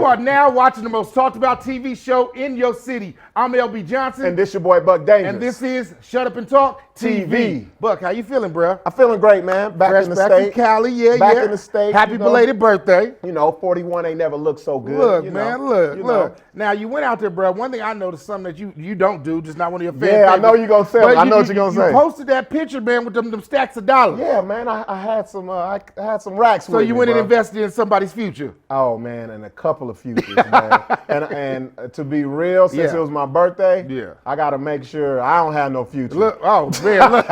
are now watching the most talked about TV show in your city. I'm LB Johnson. And this your boy Buck Dangerous. And this is Shut Up and Talk TV. Buck, how you feeling, bro? I'm feeling great, man. Back in the back state. in Cali, back in the state. Happy belated birthday. 41 ain't never looked so good. Look, man, look. Now, you went out there, bro. One thing I noticed, something that you don't do, just not one of your fans. Yeah, I know you're going to say it. I know what you're going to say. You posted that picture, man, with them stacks of dollars. Yeah, man, I had some racks with me, So you went and invested in somebody's future. Oh, man, and a couple of futures, man. and to be real, since it was my birthday, I got to make sure I don't have no future. Look, oh, man, look.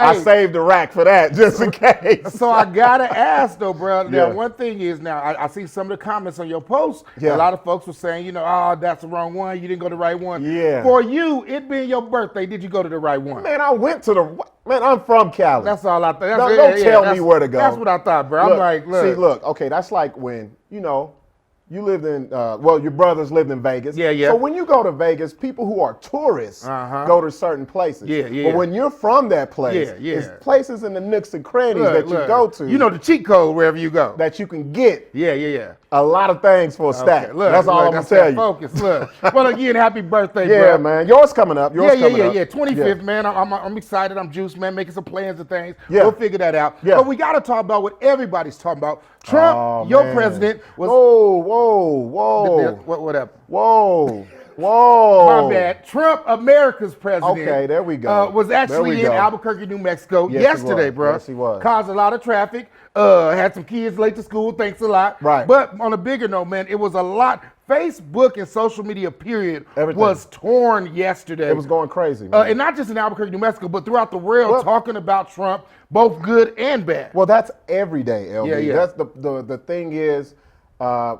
I saved the rack for that, just in case. So I gotta ask though, bro. Now, one thing is, now I see some of the comments on your post. A lot of folks were saying, oh, that's the wrong one. You didn't go to the right one. Yeah. For you, it being your birthday, did you go to the right one? Man, I went to man, I'm from Cali. That's all I thought. Don't tell me where to go. That's what I thought, bro. Look. Okay, that's like when, you lived in, your brothers lived in Vegas. Yeah. So when you go to Vegas, people who are tourists go to certain places. But when you're from that place, it's places in the nooks and crannies that you go to. You know the cheat code wherever you go. That you can get. Yeah. A lot of things for a stack. Look, that's all I'm going to tell you. Focus, look. Well, again, happy birthday, bro. Yeah, man. Yours coming up. Yeah. 25th, man. I'm excited. I'm juiced, man. Making some plans and things. We'll figure that out. But we got to talk about what everybody's talking about. Trump, your president, was... Whoa. What happened? Whoa. My bad. Trump, America's president. Okay, there we go. Was actually in Albuquerque, New Mexico yesterday, bro. Yes, he was. Caused a lot of traffic. Had some kids late to school. Thanks a lot. Right. But on a bigger note, man, it was a lot. Facebook and social media, period, was torn yesterday. It was going crazy, man. And not just in Albuquerque, New Mexico, but throughout the world, talking about Trump, both good and bad. Well, that's every day, LB. Yeah. That's the thing is,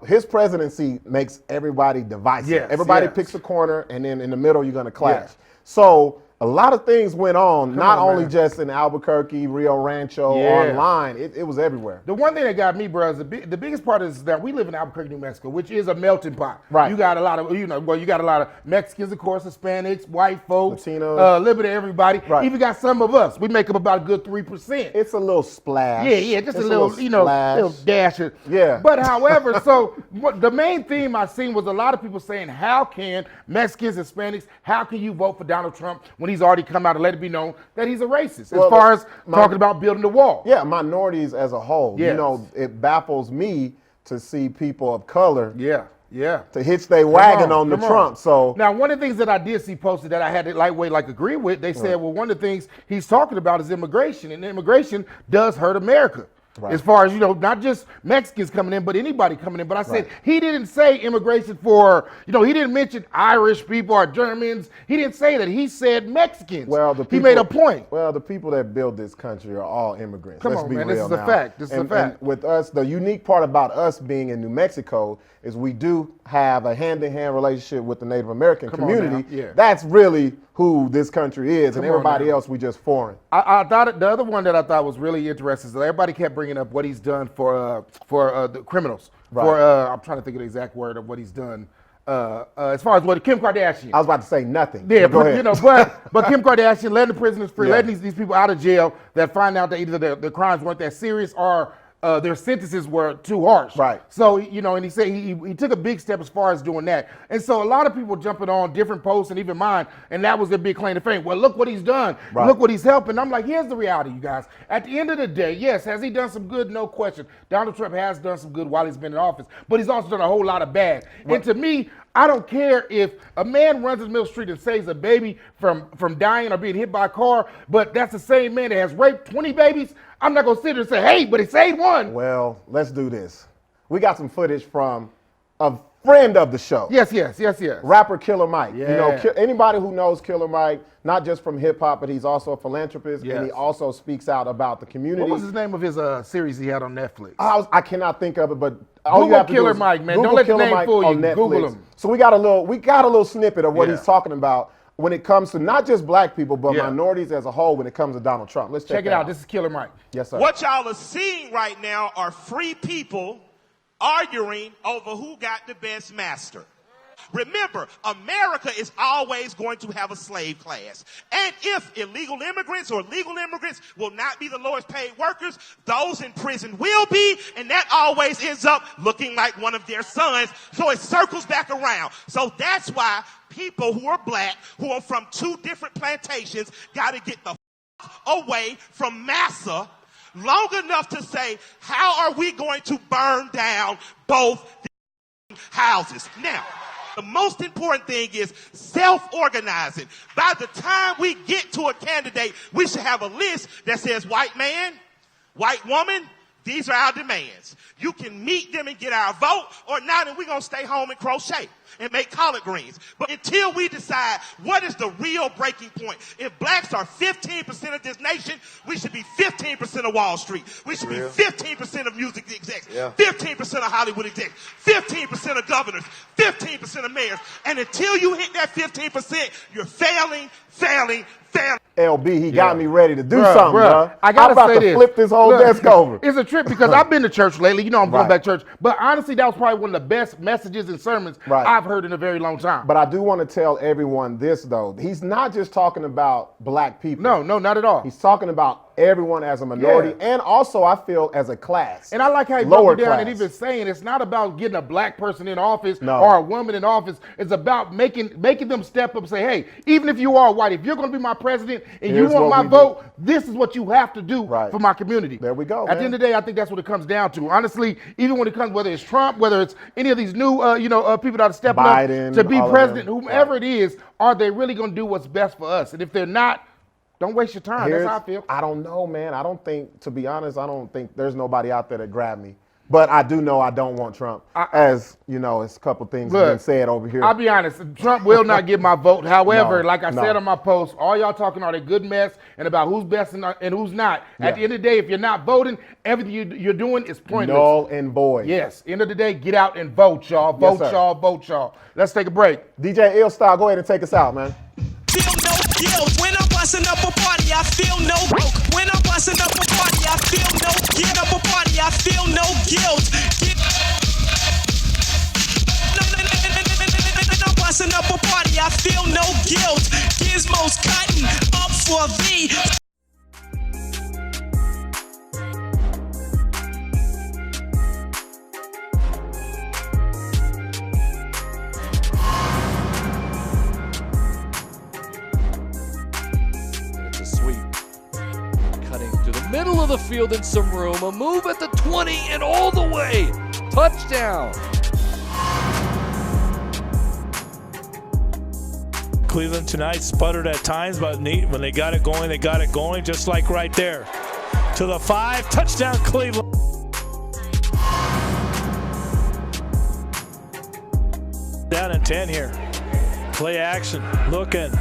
his presidency makes everybody divisive. Everybody picks a corner, and then in the middle, you're going to clash. So a lot of things went on, not only just in Albuquerque, Rio Rancho, online. It was everywhere. The one thing that got me, bro, is the biggest part is that we live in Albuquerque, New Mexico, which is a melting pot. Right. You got a lot of, you got a lot of Mexicans, of course, Hispanics, white folks, Latinos, a little bit of everybody. Right. Even got some of us. We make up about a good 3%. It's a little splash. Yeah, just a little little dash. Yeah. But however, so the main theme I seen was a lot of people saying, how can Mexicans, Hispanics, how can you vote for Donald Trump when he's already come out and let it be known that he's a racist, as far as talking about building the wall? Yeah, minorities as a whole. Yes. It baffles me to see people of color to hitch their wagon on the Trump. So now, one of the things that I did see posted that I had to lightweight agree with, they said, well, one of the things he's talking about is immigration, and immigration does hurt America. Right. As far as, not just Mexicans coming in, but anybody coming in. But I said, he didn't say immigration for, he didn't mention Irish people or Germans. He didn't say that. He said Mexicans. Well, he made a point. Well, the people that build this country are all immigrants. Let's be real. This is a fact. This is a fact. And with us, the unique part about us being in New Mexico is we do have a hand-in-hand relationship with the Native American community. That's really who this country is, and everybody else, we just foreign. I thought the other one that I thought was really interesting is that everybody kept bringing up what he's done for the criminals. Right. I'm trying to think of the exact word of what he's done. As far as what Kim Kardashian. I was about to say nothing. Yeah, but Kim Kardashian letting the prisoners free, letting these people out of jail that find out that either their crimes weren't that serious or their sentences were too harsh. Right. So, and he said he took a big step as far as doing that. And so a lot of people jumping on different posts and even mine, and that was their big claim to fame. Well, look what he's done. Right. Look what he's helping. I'm like, here's the reality, you guys. At the end of the day, yes, has he done some good? No question. Donald Trump has done some good while he's been in office, but he's also done a whole lot of bad. Right. And to me, I don't care if a man runs in the middle of the street and saves a baby from dying or being hit by a car, but that's the same man that has raped 20 babies. I'm not going to sit there and say, hey, but he saved one. Well, let's do this. We got some footage from a friend of the show. Yes. Rapper Killer Mike. Yeah. Anybody who knows Killer Mike, not just from hip hop, but he's also a philanthropist, and he also speaks out about the community. What was his name of his series he had on Netflix? I cannot think of it, but all you have to Killer Mike, man. Don't let the name fool you. Google him. So we got a little snippet of what he's talking about when it comes to not just black people, but minorities as a whole when it comes to Donald Trump. Let's check it out. This is Killer Mike. Yes, sir. What y'all are seeing right now are free people arguing over who got the best master. Remember, America is always going to have a slave class. And if illegal immigrants or legal immigrants will not be the lowest paid workers, those in prison will be, and that always ends up looking like one of their sons. So it circles back around. So that's why people who are black, who are from 2 different plantations, got to get the away from massa long enough to say, how are we going to burn down both houses? Now, the most important thing is self-organizing. By the time we get to a candidate, we should have a list that says, white man, white woman, these are our demands. You can meet them and get our vote, or not, and we're going to stay home and crochet and make collard greens. But until we decide what is the real breaking point, if blacks are 15% of this nation, we should be 15% of Wall Street. We should be 15% of music execs, 15% of Hollywood execs, 15% of governors, 15% of mayors. And until you hit that 15%, you're failing. LB, he got me ready to do something, bro. I gotta I'm about say to this. flip this whole desk over. It's a trip because I've been to church lately. You know, I'm going back to church. But honestly, that was probably one of the best messages and sermons I've heard in a very long time. But I do want to tell everyone this, though. He's not just talking about black people. No, not at all. He's talking about everyone as a minority, and also, I feel, as a class. And I like how he broke it down and even saying it's not about getting a black person in office or a woman in office. It's about making them step up and say, hey, even if you are white, if you're going to be my president and you want my vote, this is what you have to do for my community. There we go. At the end of the day, I think that's what it comes down to. Honestly, even when it comes, whether it's Trump, whether it's any of these new, people that are stepping Biden, up to be president, whomever it is, are they really going to do what's best for us? And if they're not, don't waste your time. That's how I feel. I don't know, man. I don't think, to be honest, I don't think there's nobody out there that grabbed me. But I do know I don't want Trump. As you know, it's a couple things been said over here. I'll be honest, Trump will not get my vote. However, like I said on my post, all y'all talking are a good mess and about who's best and who's not. At the end of the day, if you're not voting, everything you're doing is pointless. Null and void. Yes. End of the day, get out and vote, y'all. Vote, y'all. Let's take a break. DJ Ill Style, go ahead and take us out, man. Feel no guilt when I'm busting up a party. I feel no broke. When I'm busting up a party, I feel no guilt. Up a party, I feel no guilt. I'm busting up a party, I feel no guilt. Gizmos cutting up for thee. Middle of the field in some room, a move at the 20 and all the way. Touchdown. Cleveland tonight sputtered at times, but when they got it going, just like right there. To the 5, touchdown Cleveland. Down and 10 here. Play action, looking,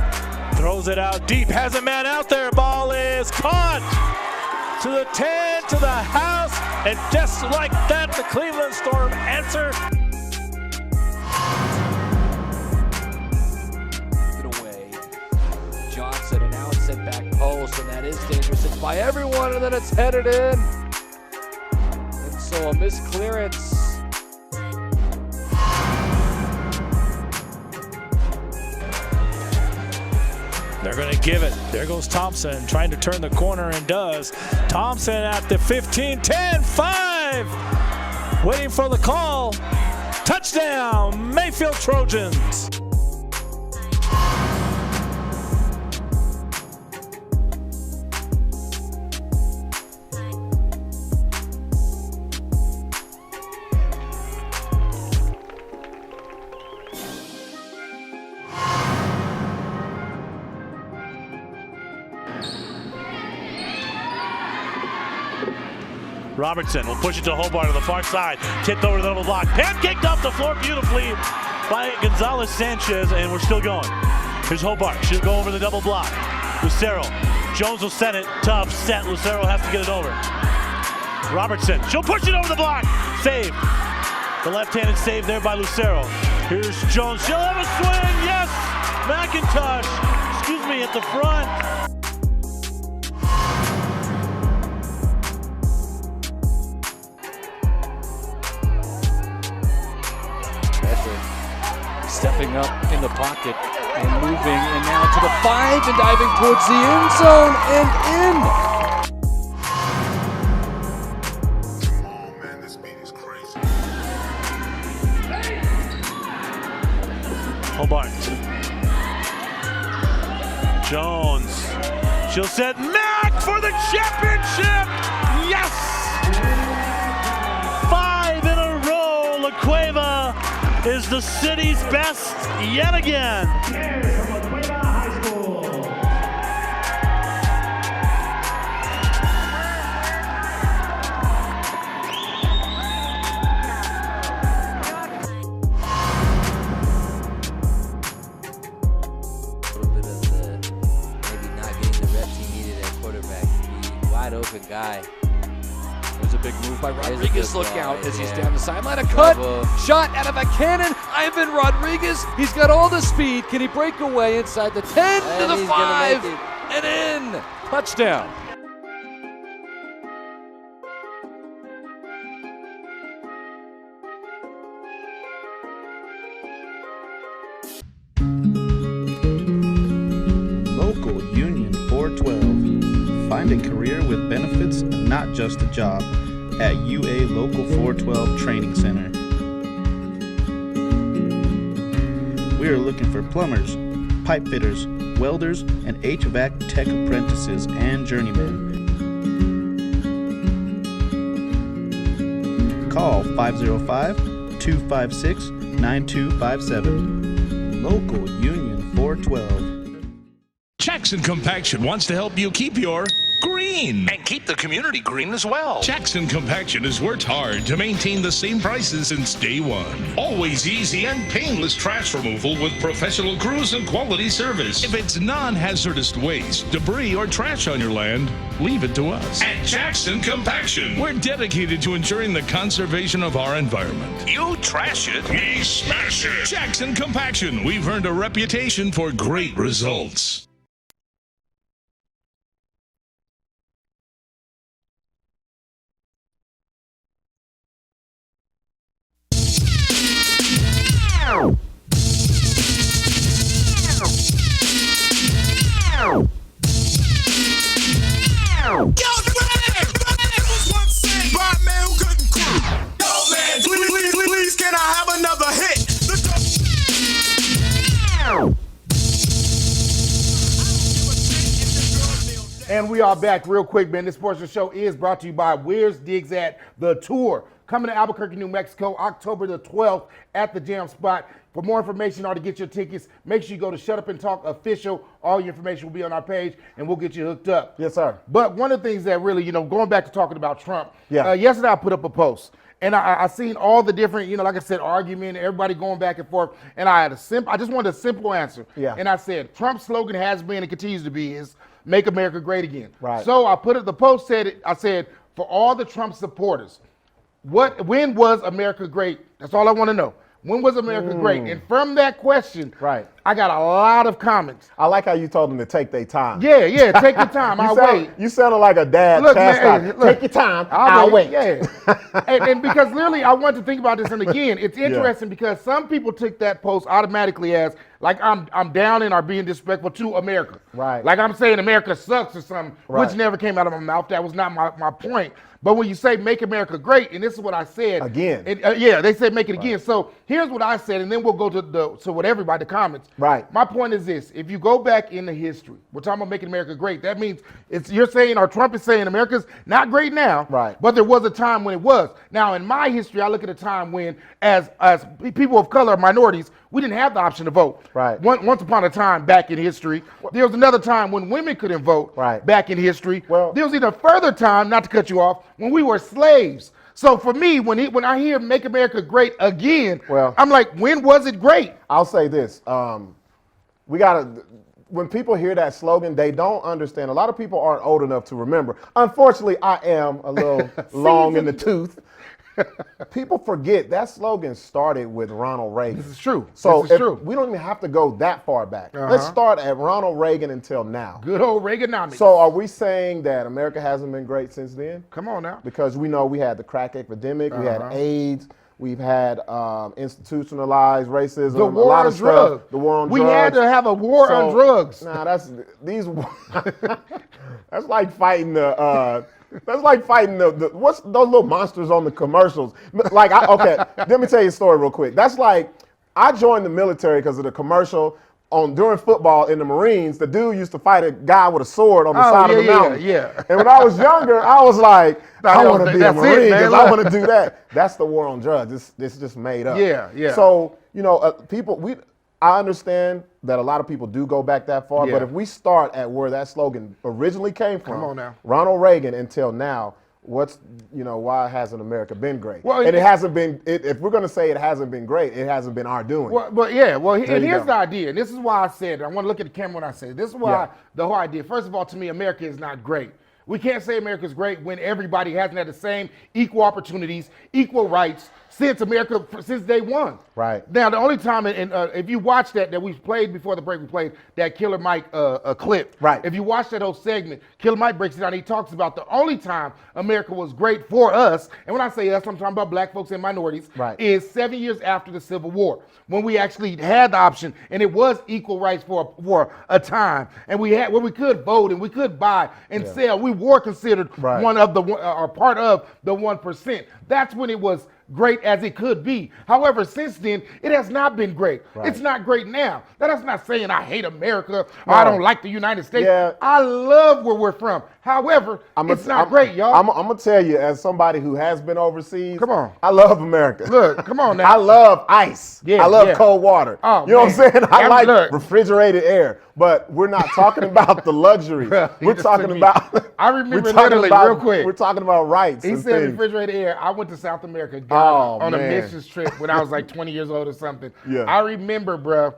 throws it out deep, has a man out there, ball is caught. To the 10, to the house, and just like that, the Cleveland Storm answer. Away. Johnson, and now it's sent back post, and that is dangerous. It's by everyone, and then it's headed in. And so a misclearance. They're going to give it. There goes Thompson trying to turn the corner and does. Thompson at the 15, 10, 5. Waiting for the call. Touchdown, Mayfield Trojans. Robertson will push it to Hobart on the far side. Tipped over the double block. Pancaked off the floor beautifully by Gonzalez Sanchez, and we're still going. Here's Hobart. She'll go over the double block. Lucero. Jones will send it. Tough set. Lucero has to get it over. Robertson. She'll push it over the block. Save. The left-handed save there by Lucero. Here's Jones. She'll have a swing. Yes. McIntosh. Excuse me, at the front. stepping up in the pocket and moving, and now to the 5 and diving towards the end zone and in. Hobart. Jones. She'll set Mack for the championship. Yes! 5 in a row. La Cueva is the city's best yet again. Open guy. There's a big move by Rodriguez. Look out as he's down the sideline. A cut. Shot out of a cannon. Ivan Rodriguez. He's got all the speed. Can he break away inside the 10 to the 5 and in? Touchdown. Local Union 412. Find a career with benefits, not just a job, at UA Local 412 Training Center. We are looking for plumbers, pipe fitters, welders, and HVAC tech apprentices and journeymen. Call 505-256-9257. Local Union 412. Jackson Compaction wants to help you keep your green and keep the community green as well. Jackson Compaction has worked hard to maintain the same prices since day one. Always easy and painless trash removal with professional crews and quality service. If it's non-hazardous waste, debris, or trash on your land, leave it to us. At Jackson Compaction, we're dedicated to ensuring the conservation of our environment. You trash it, we smash it. Jackson Compaction, we've earned a reputation for great results. Please, can I have another hit? And we are back real quick, man. This portion of the show is brought to you by Where's Digs At The Tour. Coming to Albuquerque, New Mexico, October the 12th at the Jam Spot. For more information or to get your tickets, make sure you go to Shut Up and Talk Official. All your information will be on our page, and we'll get you hooked up. Yes, sir. But one of the things that really, going back to talking about Trump, Yeah. Yesterday I put up a post, and I seen all the different, like I said, argument, everybody going back and forth, and I just wanted a simple answer. Yeah. And I said, Trump's slogan has been and continues to be is "Make America Great Again." Right. So I put it. The post said, I said, for all the Trump supporters, when was America great? That's all I want to know. When was America great? And from that question, Right. I got a lot of comments. I like how you told them to take their time. Yeah, take your time. I'll wait. You sounded like a dad. Look, man, Take look, your time. I'll wait. Yeah. and because literally, I want to think about this. And again, it's interesting because some people took that post automatically as like I'm down and are being disrespectful to America. Right. Like I'm saying America sucks or something, Right. which never came out of my mouth. That was not my point. But when you say make America great, and this is what I said. Again. They said make it again. So here's what I said, and then we'll go to what everybody, the comments. Right. My point is this. If you go back in the history, we're talking about making America great. That means you're saying, or Trump is saying America's not great now. Right. But there was a time when it was. Now, in my history, I look at a time when, as people of color, minorities, we didn't have the option to vote. Right. Once upon a time back in history, there was another time when women couldn't vote. Right. Back in history. Well, there was even a further time, not to cut you off, when we were slaves. So for me, when I hear "Make America Great Again," Well, I'm like, when was it great? I'll say this. When people hear that slogan, they don't understand. A lot of people aren't old enough to remember. Unfortunately, I am a little long in the tooth. People forget that slogan started with Ronald Reagan. This is true. So this is true. we don't even have to go that far back. Let's start at Ronald Reagan until now. Good old Reaganomics. So are we saying that America hasn't been great since then? Come on now. Because we know we had the crack epidemic, we had AIDS, We've had institutionalized racism. The war on drugs. The war on we drugs. We had to have a war on drugs. Nah, that's like fighting the. That's like fighting the what's those little monsters on the commercials. Like, okay, let me tell you a story real quick. That's like I joined the military because of the commercial during football in the Marines. The dude used to fight a guy with a sword on the side of the mountain. Yeah. And when I was younger, I was like, I want to be a Marine because I want to do that. That's the war on drugs. This is just made up. Yeah. So I understand that a lot of people do go back that far, but if we start at where that slogan originally came from, come on now, Ronald Reagan until now, why hasn't America been great? Well, and it hasn't been. If we're going to say it hasn't been great, it hasn't been our doing. And here's the idea, and this is why I said it. I want to look at the camera when I say it. This is why the whole idea. First of all, to me, America is not great. We can't say America's great when everybody hasn't had the same equal opportunities, equal rights since day one. Right. Now, the only time, if you watch that we played before the break, we played that Killer Mike clip. Right. If you watch that whole segment, Killer Mike breaks it down. He talks about the only time America was great for us, and when I say us, I'm talking about black folks and minorities, is 7 years after the Civil War, when we actually had the option, and it was equal rights for a time, and where we could vote and we could buy and sell. We were considered part of the 1%. That's when it was great as it could be. However, since then, it has not been great. It's not great now. That's not saying I hate America or I don't like the United States. Yeah. I love where we're from. However, it's not great, y'all. I'm going to tell you, as somebody who has been overseas, come on, I love America. Look, come on now. I love ice. I love cold water. Oh, you know what I'm saying? I like refrigerated air. But we're not talking about the luxuries. We're talking about. I remember literally, real quick. We're talking about rights. He said refrigerated air. I went to South America on a missions trip when I was like 20 years old or something. Yeah. I remember, bro.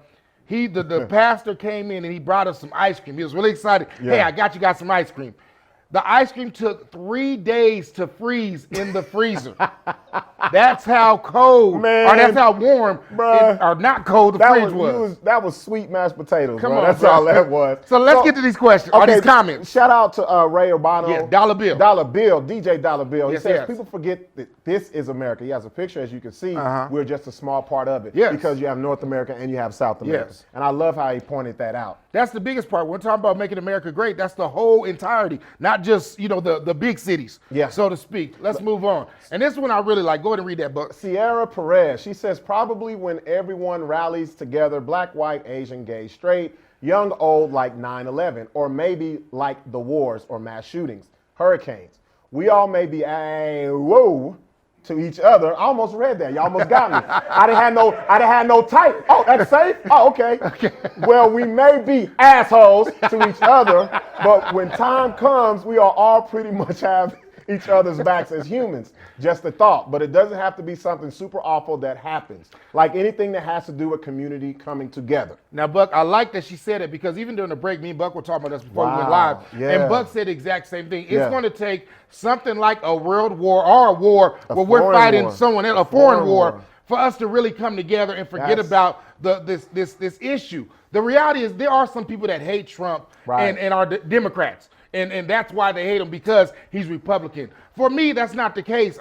The pastor came in and he brought us some ice cream. He was really excited. Yeah. Hey, I got you guys some ice cream. The ice cream took 3 days to freeze in the freezer. That's how cold, or that's how warm, or not cold the fridge was. That was sweet mashed potatoes. Come on, that's all that was. So let's get to these questions, or these comments. Shout out to Ray Urbano. Yeah, Dollar Bill. DJ Dollar Bill. He says people forget that this is America. He has a picture, as you can see. We're just a small part of it. Yes. Because you have North America and you have South America. Yes. And I love how he pointed that out. That's the biggest part. We're talking about making America great. That's the whole entirety, not just the big cities, so to speak. Let's move on. And this one I really like. Go ahead and read that book. Sierra Perez. She says probably when everyone rallies together, black, white, Asian, gay, straight, young, old, like 9/11, or maybe like the wars or mass shootings, hurricanes. We all may be whoa to each other. I almost read that. You almost got me. I didn't have no type. Oh, that's safe? Oh, okay. Well, we may be assholes to each other, but when time comes, we all pretty much have each other's backs as humans. Just a thought. But it doesn't have to be something super awful that happens. Like anything that has to do with community coming together. Now, Buck, I like that she said it, because even during the break, me and Buck were talking about this before we went live. Yeah. And Buck said the exact same thing. It's going to take something like a world war or a war where we're fighting someone else, a foreign war, for us to really come together and forget about this issue. The reality is there are some people that hate Trump and are Democrats. And that's why they hate him, because he's Republican. For me, that's not the case.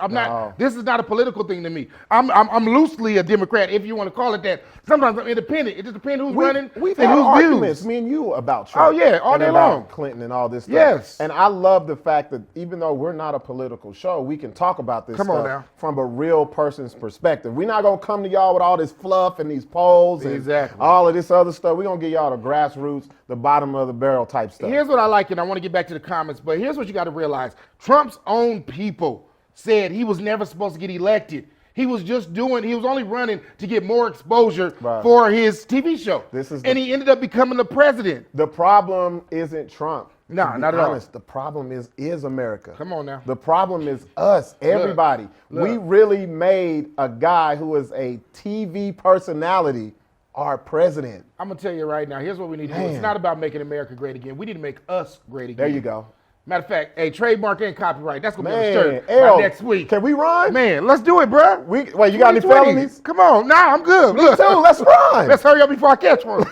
This is not a political thing to me. I'm loosely a Democrat, if you want to call it that. Sometimes I'm independent. It just depends who's running We've and had who's arguments, me and you, about Trump. Oh, yeah, all day long. Clinton and all this stuff. Yes. And I love the fact that even though we're not a political show, we can talk about this stuff from a real person's perspective. We're not going to come to y'all with all this fluff and these polls and all of this other stuff. We're going to get y'all the grassroots, the bottom of the barrel type stuff. Here's what I like, and I want to get back to the comments, but here's what you got to realize. Trump's own people said he was never supposed to get elected. He was only running to get more exposure for his TV show. He ended up becoming the president. The problem isn't Trump. No, not at all. The problem is America. Come on now. The problem is us, everybody. Look. We really made a guy who is a TV personality our president. I'm going to tell you right now, here's what we need to do. It's not about making America great again. We need to make us great again. There you go. Matter of fact, hey, trademark and copyright. That's gonna be on the shirt L, by next week. Can we run? Man, let's do it, bro. Wait, you got any felonies? Come on, nah, I'm good. Me too. Let's run. Let's hurry up before I catch one.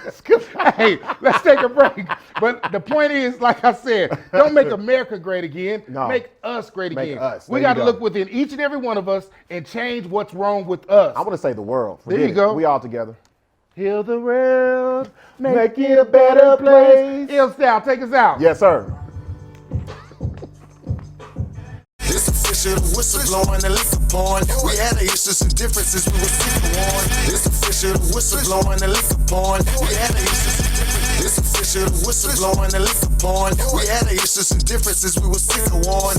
Hey, let's take a break. But the point is, like I said, don't make America great again. No. Make us great again. Us. We got to look within each and every one of us and change what's wrong with us. I want to say the world. Forget there you go. We all together. Heal the world, make it a better place. Ill Style, take us out. Yes, sir. It's official, the whistle blowing, the liquor pouring. We had the issues and differences, we were sick of warn. It's official, the whistle blowing, the liquor pouring. We had the issues and differences. It's official, the whistle blowing, the liquor pouring. We had the issues and differences, we were sick of warn.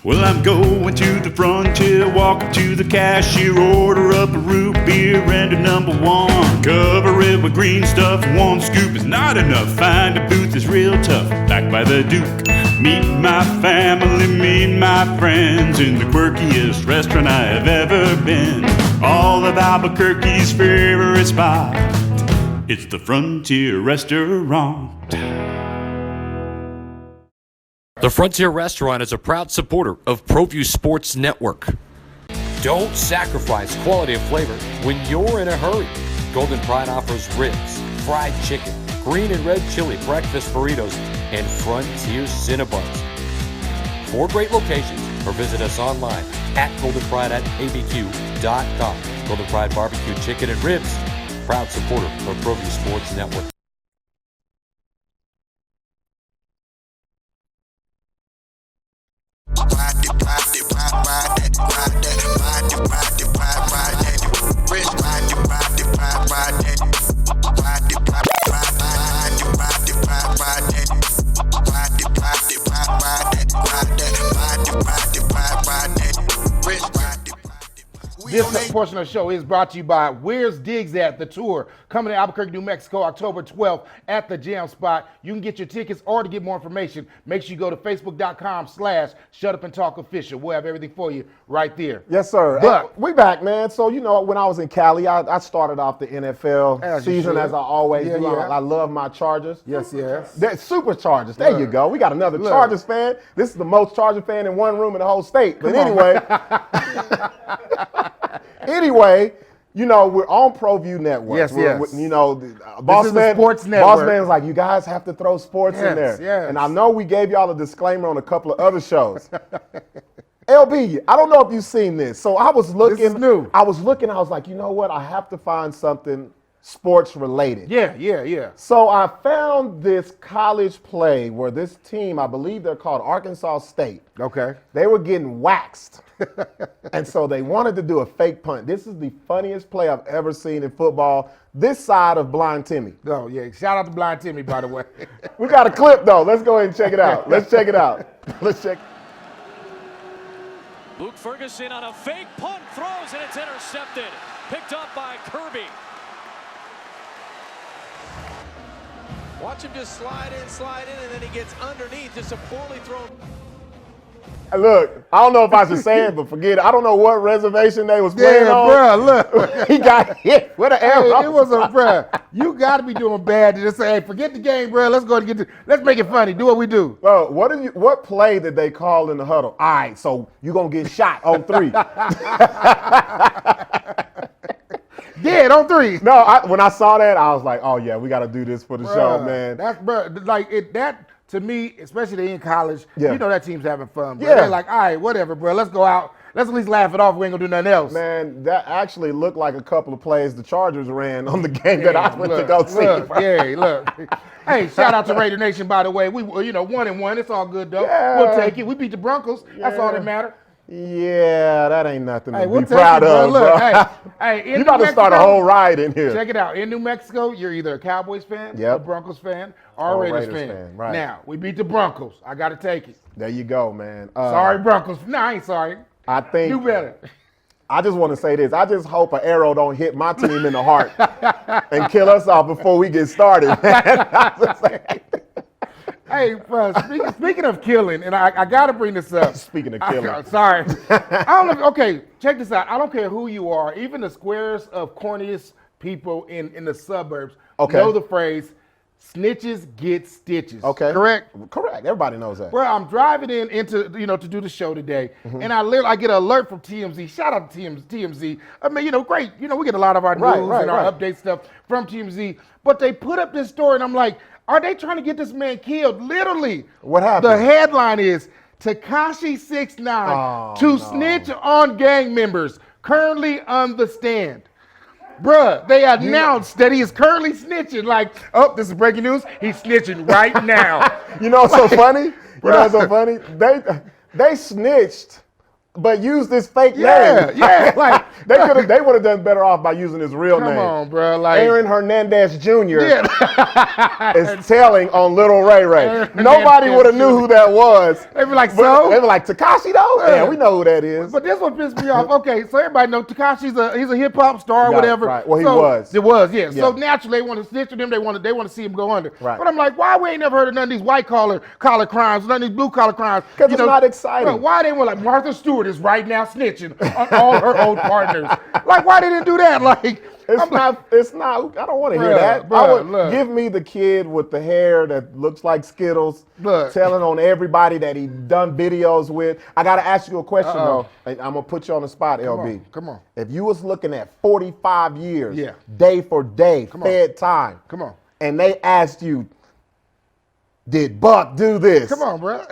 Well, I'm going to the frontier, walking to the cashier, order up a root beer and a number one. Cover it with green stuff, one scoop is not enough. Find a booth is real tough, back by the Duke. Meet my family, meet my friends in the quirkiest restaurant I have ever been. All of Albuquerque's favorite spot, it's the Frontier Restaurant. The Frontier Restaurant is a proud supporter of ProView Sports Network. Don't sacrifice quality and flavor when you're in a hurry. Golden Pride offers ribs, fried chicken, green and red chili breakfast burritos, and Frontier Cinnabons. 4 great locations, or visit us online at goldenpride@abq.com. Golden Pride Barbecue Chicken and Ribs, proud supporter of ProView Sports Network. This portion of the show is brought to you by Where's Diggs At? The tour coming to Albuquerque, New Mexico, October 12th at the Jam Spot. You can get your tickets, or to get more information, make sure you go to facebook.com/shutupandtalkofficial. We'll have everything for you right there. Yes, sir. But we back, man. So, you know, when I was in Cali, I started off the NFL season as I always do. Yeah. I love my Chargers. Yes. They're super Chargers. There you go. We got another Chargers fan. This is the most Charger fan in one room in the whole state. But anyway. Anyway, you know, we're on ProView Network. Yes. You know, Boss Man, Sports Network. Boss Man's like, you guys have to throw sports in there. Yes. And I know we gave y'all a disclaimer on a couple of other shows. LB, I don't know if you've seen this. So I was looking. This is new. I was like, you know what? I have to find something sports related. Yeah. So I found this college play where this team, I believe they're called Arkansas State. Okay. They were getting waxed. And so they wanted to do a fake punt. This is the funniest play I've ever seen in football, this side of Blind Timmy. Oh, yeah. Shout out to Blind Timmy, by the way. We got a clip, though. Let's go ahead and check it out. Let's check it out. Luke Ferguson on a fake punt, throws, and it's intercepted. Picked up by Kirby. Watch him just slide in, and then he gets underneath. Just a poorly thrown. Look, I don't know if I should say it, but forget it. I don't know what reservation they was playing on. Bruh, look. He got hit with an arrow. Hey, it was bruh. You got to be doing bad to just say, hey, forget the game, bruh. Let's go and let's make it funny. Do what we do. Bro, what play did they call in the huddle? All right, so you're going to get shot on 3. Dead on 3. No, when I saw that, I was like, oh, yeah, we got to do this for the show, man. That's, that, to me, especially in college, Yeah. you know that team's having fun. Bro. Yeah. They're like, all right, whatever, bro. Let's go out. Let's at least laugh it off. We ain't going to do nothing else. Man, that actually looked like a couple of plays the Chargers ran on the game that I went to go see. Look. Hey, shout out to Raider Nation, by the way. We, 1-1. It's all good, though. Yeah. We'll take it. We beat the Broncos. That's all that matters. Yeah, that ain't nothing to We'll be take proud it, bro. of, Look, bro. hey, you about to start a whole riot in here. Check it out. In New Mexico, you're either a Cowboys fan, a Broncos fan, or a Raiders fan. Right. Now, we beat the Broncos. I got to take it. There you go, man. Sorry, Broncos. No, I ain't sorry. I think Do better. I just want to say this. I just hope an arrow don't hit my team in the heart and kill us off before we get started, man. Hey, speaking of killing, and I got to bring this up. Speaking of killing. Sorry. I don't know. Okay, check this out. I don't care who you are. Even the squarest of corniest people in the suburbs know the phrase, snitches get stitches. Okay. Correct? Correct. Everybody knows that. Well, I'm driving into to do the show today, and I get an alert from TMZ. Shout out to TMZ. I mean, great. We get a lot of our news and our update stuff from TMZ. But they put up this story, and I'm like, are they trying to get this man killed? Literally. What happened? The headline is Tekashi 6ix9ine snitch on gang members currently on the stand. Bruh, they announced that he is currently snitching. Like, oh, this is breaking news. He's snitching right now. You know what's so funny? They snitched, but used this fake name. Yeah, like they would have done better off by using his real name. Come on, bro. Like Aaron Hernandez Jr. is telling on Little Ray Ray. Nobody would have knew who that was. They be like, They were like, Tekashi though? Yeah, we know who that is. But this one pissed me off. Okay, so everybody knows Tekashi's he's a hip hop star or whatever. Right. Well, he was. It was, yeah. So naturally they want to snitch on him. They want to see him go under. Right. But I'm like, why we ain't never heard of none of these white collar crimes, none of these blue collar crimes? Because it's not exciting. Bro, why they were like Martha Stewart is right now snitching on all her old partners? Like, why they didn't do that? Like, it's not. I don't want to hear that. Give me the kid with the hair that looks like Skittles, telling on everybody that he done videos with. I got to ask you a question though. I'm gonna put you on the spot, LB. Come on. If you was looking at 45 years, day for day, fed time. Come on. And they asked you, did Buck do this? Come on, bro.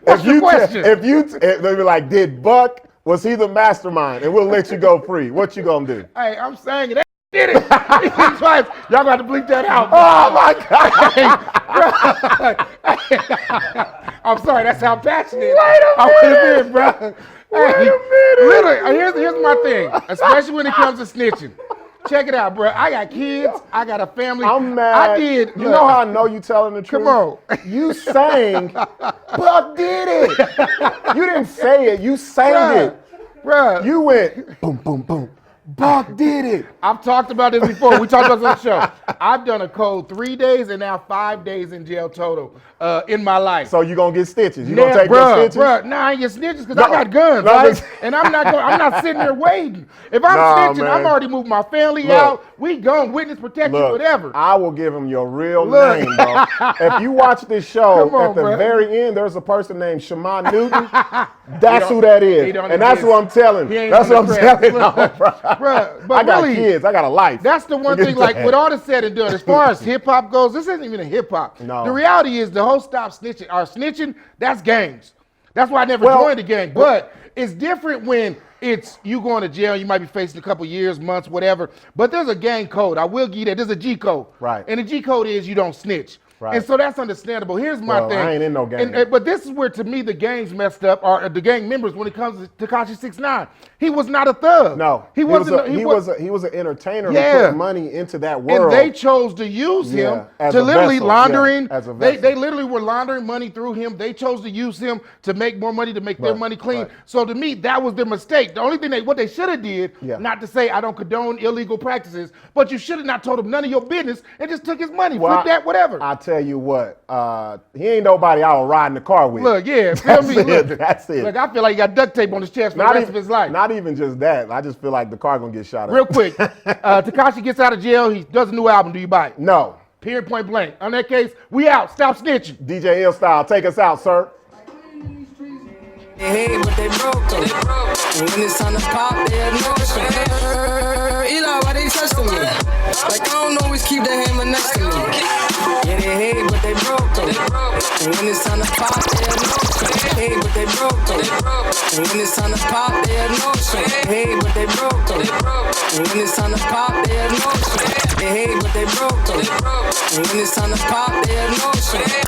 What's your question? If they be like, did Buck? Was he the mastermind? And we'll let you go free. What you gonna do? Hey, I'm saying it. They did it. Twice. Y'all got to bleep that out. Oh my God. I'm sorry. That's how passionate Wait a minute, bro. Wait a minute. Literally, here's my thing. Especially when it comes to snitching. Check it out, bro. I got kids. I got a family. I'm mad. I did. You know how I know you telling the truth? Come on. You sang, Buck did it. You didn't say it. You sang it. Bruh. You went, boom, boom, boom. Buck did it. I've talked about this before. We talked about this on the show. I've done a cold 3 days and now 5 days in jail total in my life. So you gonna get stitches? You gonna take your stitches? Nah, I ain't get snitches because I got guns, right? And I'm not sitting there waiting. If I'm snitching, I'm already moved my family out. We gone, witness protection, whatever. I will give him your real name, bro. If you watch this show, at the very end, there's a person named Shaman Newton. That's who that is. And that's who I'm telling. That's what I'm telling you, bro. But I got really, kids. I got a life. That's the one thing, like, with all this said and done, as far as hip-hop goes, this isn't even a hip-hop. No. The reality is the whole stop snitching, or snitching, that's gangs. That's why I never joined the gang. But it's different when it's you going to jail, you might be facing a couple years, months, whatever. But there's a gang code. I will give you that. There's a G code. Right. And the G code is you don't snitch. Right. And so that's understandable. Here's my thing. I ain't in no gang. But this is where, to me, the gangs messed up, or the gang members, when it comes to Tekashi 6ix9ine. He was not a thug. No. He wasn't. He was an entertainer who put money into that world. And they chose to use him to literally laundering. As a vessel. They literally were laundering money through him. They chose to use him to make more money, to make their money clean. Right. So to me, that was their mistake. The only thing what they should have did, not to say I don't condone illegal practices, but you should have not told him none of your business and just took his money, flip that, whatever. I tell you what. He ain't nobody I would ride in the car with. Look, feel me? Look, that's it. Look, I feel like he got duct tape on his chest for the rest of his life. Not even just that. I just feel like the car gonna get shot up. Real quick, Tekashi gets out of jail. He does a new album. Do you buy it? No. Period, point blank. On that case, we out. Stop snitching. DJ Ill Style, take us out, sir. Hey, but they broke though. When it's time to pop, they have no shit. Eli, why they trusting me? Like I don't always keep the hammer next to me. Yeah, they hate, but they broke though. When it's time to pop, they have no shit. Hey, but they broke though. When it's time to pop, they have no shit. Hey, but they broke though. When it's time to pop, they have no shit. They hate, but they broke though. When it's time to pop, they have no shit.